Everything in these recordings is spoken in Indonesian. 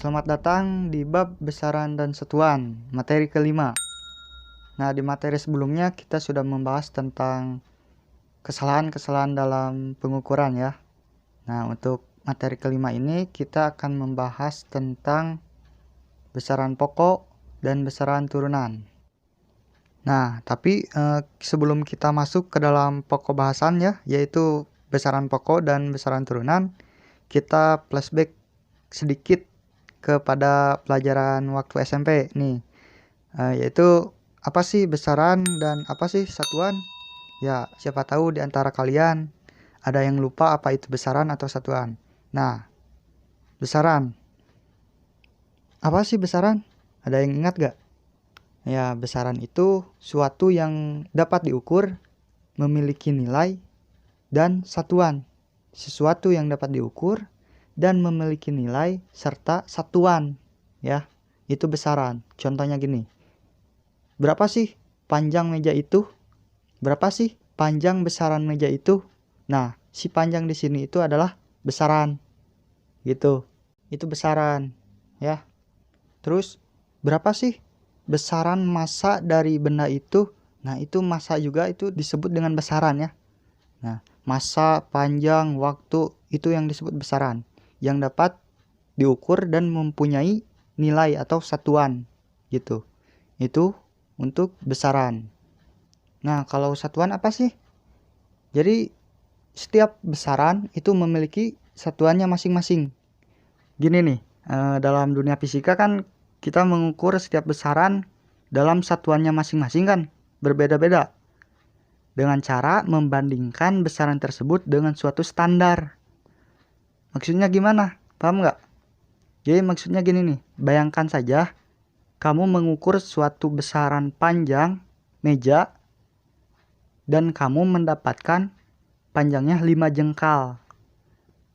Selamat datang di bab besaran dan satuan, materi kelima. Nah, di materi sebelumnya kita sudah membahas tentang kesalahan-kesalahan dalam pengukuran ya. Nah, untuk materi kelima ini kita akan membahas tentang besaran pokok dan besaran turunan. Nah, tapi sebelum kita masuk ke dalam pokok bahasan ya, yaitu besaran pokok dan besaran turunan, kita flashback sedikit kepada pelajaran waktu SMP nih, yaitu apa sih besaran dan apa sih satuan? Ya, siapa tahu di antara kalian ada yang lupa apa itu besaran atau satuan. Nah, besaran. Apa sih besaran? Ada yang ingat gak? Ya, besaran itu suatu yang dapat diukur, memiliki nilai, dan satuan. Sesuatu yang dapat diukur dan memiliki nilai serta satuan, ya, itu besaran. Contohnya gini, berapa sih panjang meja itu? Berapa sih panjang besaran meja itu? Nah, si panjang di sini itu adalah besaran, gitu. Itu besaran, ya. Terus berapa sih besaran massa dari benda itu? Nah, itu massa juga itu disebut dengan besaran ya. Nah, massa, panjang, waktu itu yang disebut besaran, yang dapat diukur dan mempunyai nilai atau satuan gitu. Itu untuk besaran. Nah, kalau satuan apa sih? Jadi setiap besaran itu memiliki satuannya masing-masing. Gini nih, dalam dunia fisika kan kita mengukur setiap besaran dalam satuannya masing-masing kan berbeda-beda, dengan cara membandingkan besaran tersebut dengan suatu standar. Maksudnya gimana? Paham nggak? Jadi maksudnya gini nih, bayangkan saja kamu mengukur suatu besaran panjang meja dan kamu mendapatkan panjangnya 5 jengkal.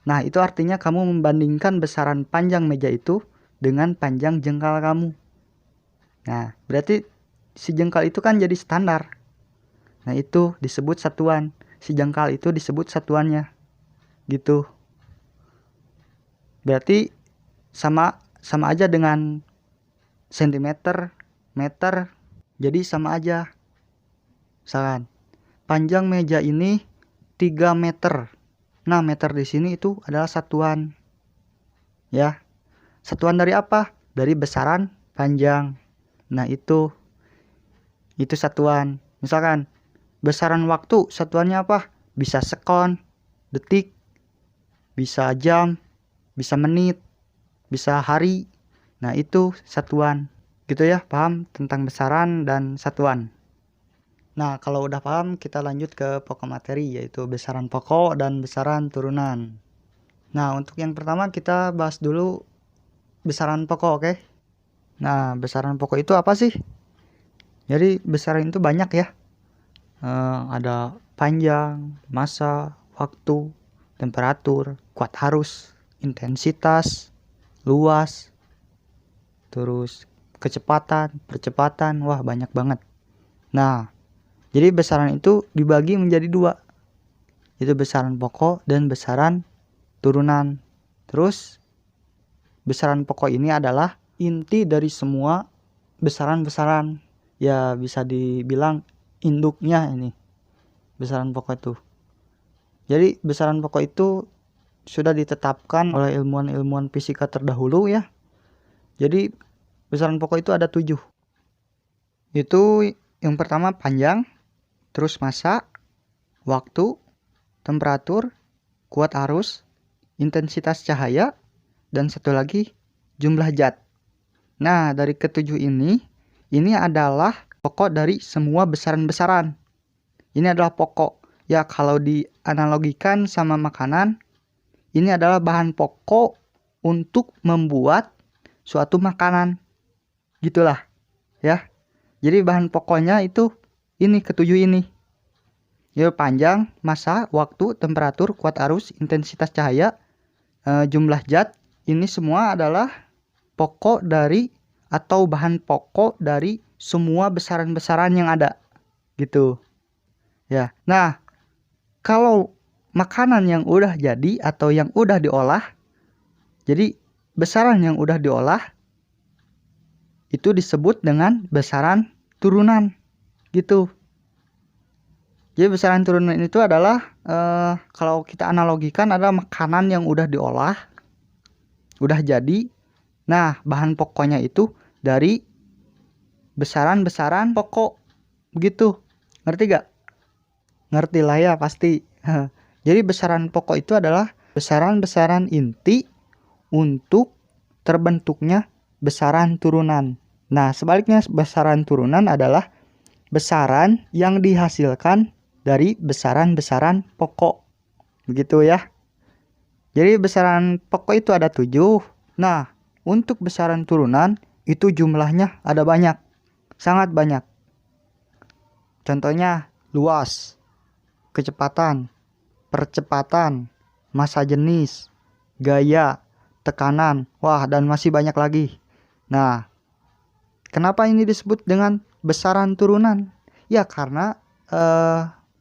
Nah, itu artinya kamu membandingkan besaran panjang meja itu dengan panjang jengkal kamu. Nah, berarti si jengkal itu kan jadi standar. Nah, itu disebut satuan. Si jengkal itu disebut satuannya. Gitu. Berarti sama aja dengan sentimeter, meter, jadi sama aja. Misalkan panjang meja ini 3 meter. Nah, meter di sini itu adalah satuan. Ya. Satuan dari apa? Dari besaran panjang. Nah, itu satuan. Misalkan besaran waktu, satuannya apa? Bisa sekon, detik, bisa jam, bisa menit, bisa hari. Nah, itu satuan. Gitu ya, paham tentang besaran dan satuan. Nah, kalau udah paham, kita lanjut ke pokok materi, yaitu besaran pokok dan besaran turunan. Nah, untuk yang pertama kita bahas dulu besaran pokok, oke? Nah, besaran pokok itu apa sih? Jadi, besaran itu banyak ya. Ada panjang, massa, waktu, temperatur, kuat arus, intensitas, luas, terus kecepatan, percepatan, wah banyak banget. Nah, jadi besaran itu dibagi menjadi 2, yaitu besaran pokok dan besaran turunan. Terus besaran pokok ini adalah inti dari semua besaran-besaran. Ya, bisa dibilang induknya ini besaran pokok itu. Jadi besaran pokok itu sudah ditetapkan oleh ilmuwan-ilmuwan fisika terdahulu ya. Jadi besaran pokok itu ada 7. Itu yang pertama panjang, terus massa, waktu, temperatur, kuat arus, intensitas cahaya, dan satu lagi jumlah zat. Nah, dari ketujuh ini adalah pokok dari semua besaran-besaran. Ini adalah pokok. Ya, kalau dianalogikan sama makanan, ini adalah bahan pokok untuk membuat suatu makanan. Gitulah, ya. Jadi bahan pokoknya itu ini ketujuh ini. Ya, panjang, massa, waktu, temperatur, kuat arus, intensitas cahaya, jumlah zat. Ini semua adalah pokok dari atau bahan pokok dari semua besaran-besaran yang ada. Gitu. Ya. Nah, kalau makanan yang udah jadi atau yang udah diolah, jadi besaran yang udah diolah itu disebut dengan besaran turunan gitu. Jadi besaran turunan itu adalah kalau kita analogikan adalah makanan yang udah diolah, udah jadi. Nah, bahan pokoknya itu dari besaran-besaran pokok begitu. Ngerti gak? Ngerti lah ya pasti. Jadi besaran pokok itu adalah besaran-besaran inti untuk terbentuknya besaran turunan. Nah, sebaliknya besaran turunan adalah besaran yang dihasilkan dari besaran-besaran pokok. Begitu ya. Jadi besaran pokok itu ada 7. Nah, untuk besaran turunan itu jumlahnya ada banyak. Sangat banyak. Contohnya luas, kecepatan, percepatan, massa jenis, gaya, tekanan, wah dan masih banyak lagi. Nah, kenapa ini disebut dengan besaran turunan? Ya karena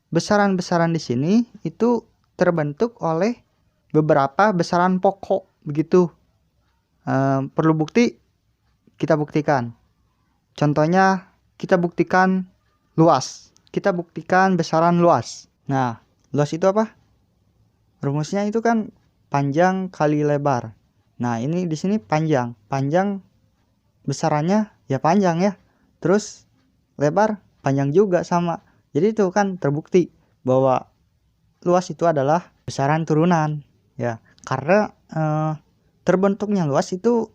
besaran-besaran di sini itu terbentuk oleh beberapa besaran pokok begitu. Perlu bukti? Kita buktikan. Contohnya kita buktikan luas. Kita buktikan besaran luas. Nah, luas itu apa? Rumusnya itu kan panjang kali lebar. Nah, ini di sini panjang. Panjang besarannya ya panjang ya. Terus lebar panjang juga sama. Jadi itu kan terbukti bahwa luas itu adalah besaran turunan ya. Karena terbentuknya luas itu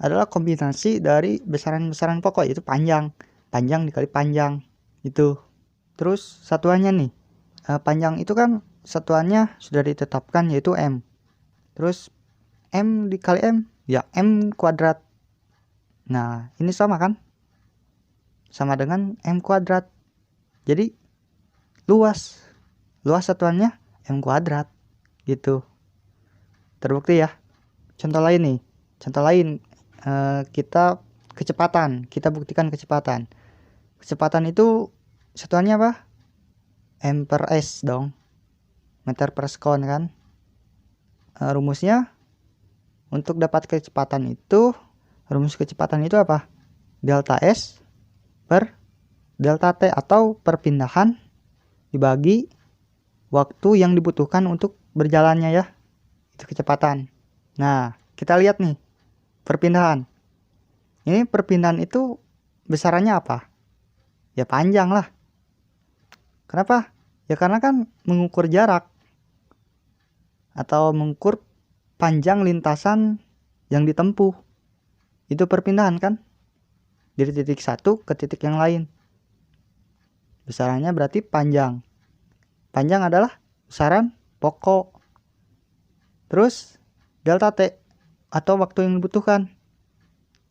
adalah kombinasi dari besaran-besaran pokok, yaitu panjang dikali panjang itu. Terus satuannya nih, panjang itu kan satuannya sudah ditetapkan yaitu M. Terus M dikali M ya M kuadrat. Nah, ini sama kan? Sama dengan M kuadrat. Jadi luas satuannya M kuadrat gitu. Terbukti ya. Contoh lain nih. Contoh lain, kita kecepatan. Kita buktikan kecepatan. Kecepatan itu satuannya apa? M per S dong. Meter per sekon kan. Rumusnya untuk dapat kecepatan itu, rumus kecepatan itu apa? Delta S per delta T atau perpindahan dibagi waktu yang dibutuhkan untuk berjalannya ya. Itu kecepatan. Nah, kita lihat nih. Perpindahan. Ini perpindahan itu besarannya apa? Ya panjang lah. Kenapa? Ya karena kan mengukur jarak atau mengukur panjang lintasan yang ditempuh. Itu perpindahan kan? Dari titik satu ke titik yang lain. Besarannya berarti panjang. Panjang adalah besaran pokok. Terus delta T atau waktu yang dibutuhkan.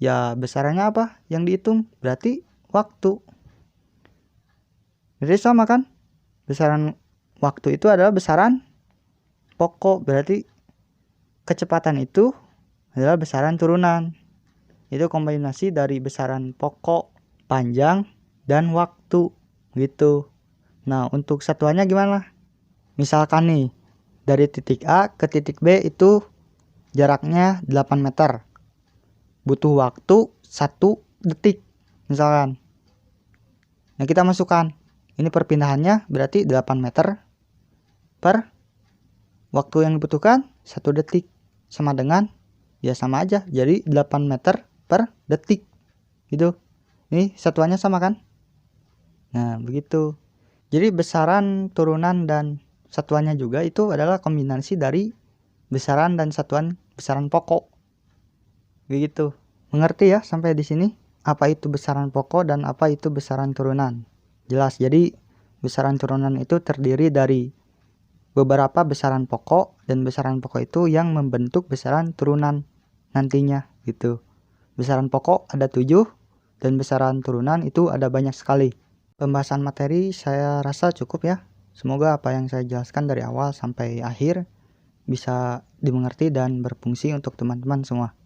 Ya besarannya apa yang dihitung? Berarti waktu. Jadi sama kan? Besaran waktu itu adalah besaran pokok. Berarti kecepatan itu adalah besaran turunan. Itu kombinasi dari besaran pokok, panjang, dan waktu gitu. Nah, untuk satuannya gimana? Misalkan nih, dari titik A ke titik B itu jaraknya 8 meter. Butuh waktu 1 detik misalkan. Nah, kita masukkan. Ini perpindahannya berarti 8 meter per waktu yang dibutuhkan 1 detik. Sama dengan, ya sama aja. Jadi 8 meter per detik. Gitu. Ini satuannya sama kan? Nah, begitu. Jadi besaran turunan dan satuannya juga itu adalah kombinasi dari besaran dan satuan besaran pokok. Begitu. Mengerti ya sampai di sini? Apa itu besaran pokok dan apa itu besaran turunan? Jelas. Jadi besaran turunan itu terdiri dari beberapa besaran pokok dan besaran pokok itu yang membentuk besaran turunan nantinya gitu. Besaran pokok ada 7 dan besaran turunan itu ada banyak sekali. Pembahasan materi saya rasa cukup ya. Semoga apa yang saya jelaskan dari awal sampai akhir bisa dimengerti dan berfungsi untuk teman-teman semua.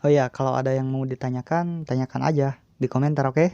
Oh ya, kalau ada yang mau ditanyakan, tanyakan aja di komentar, oke?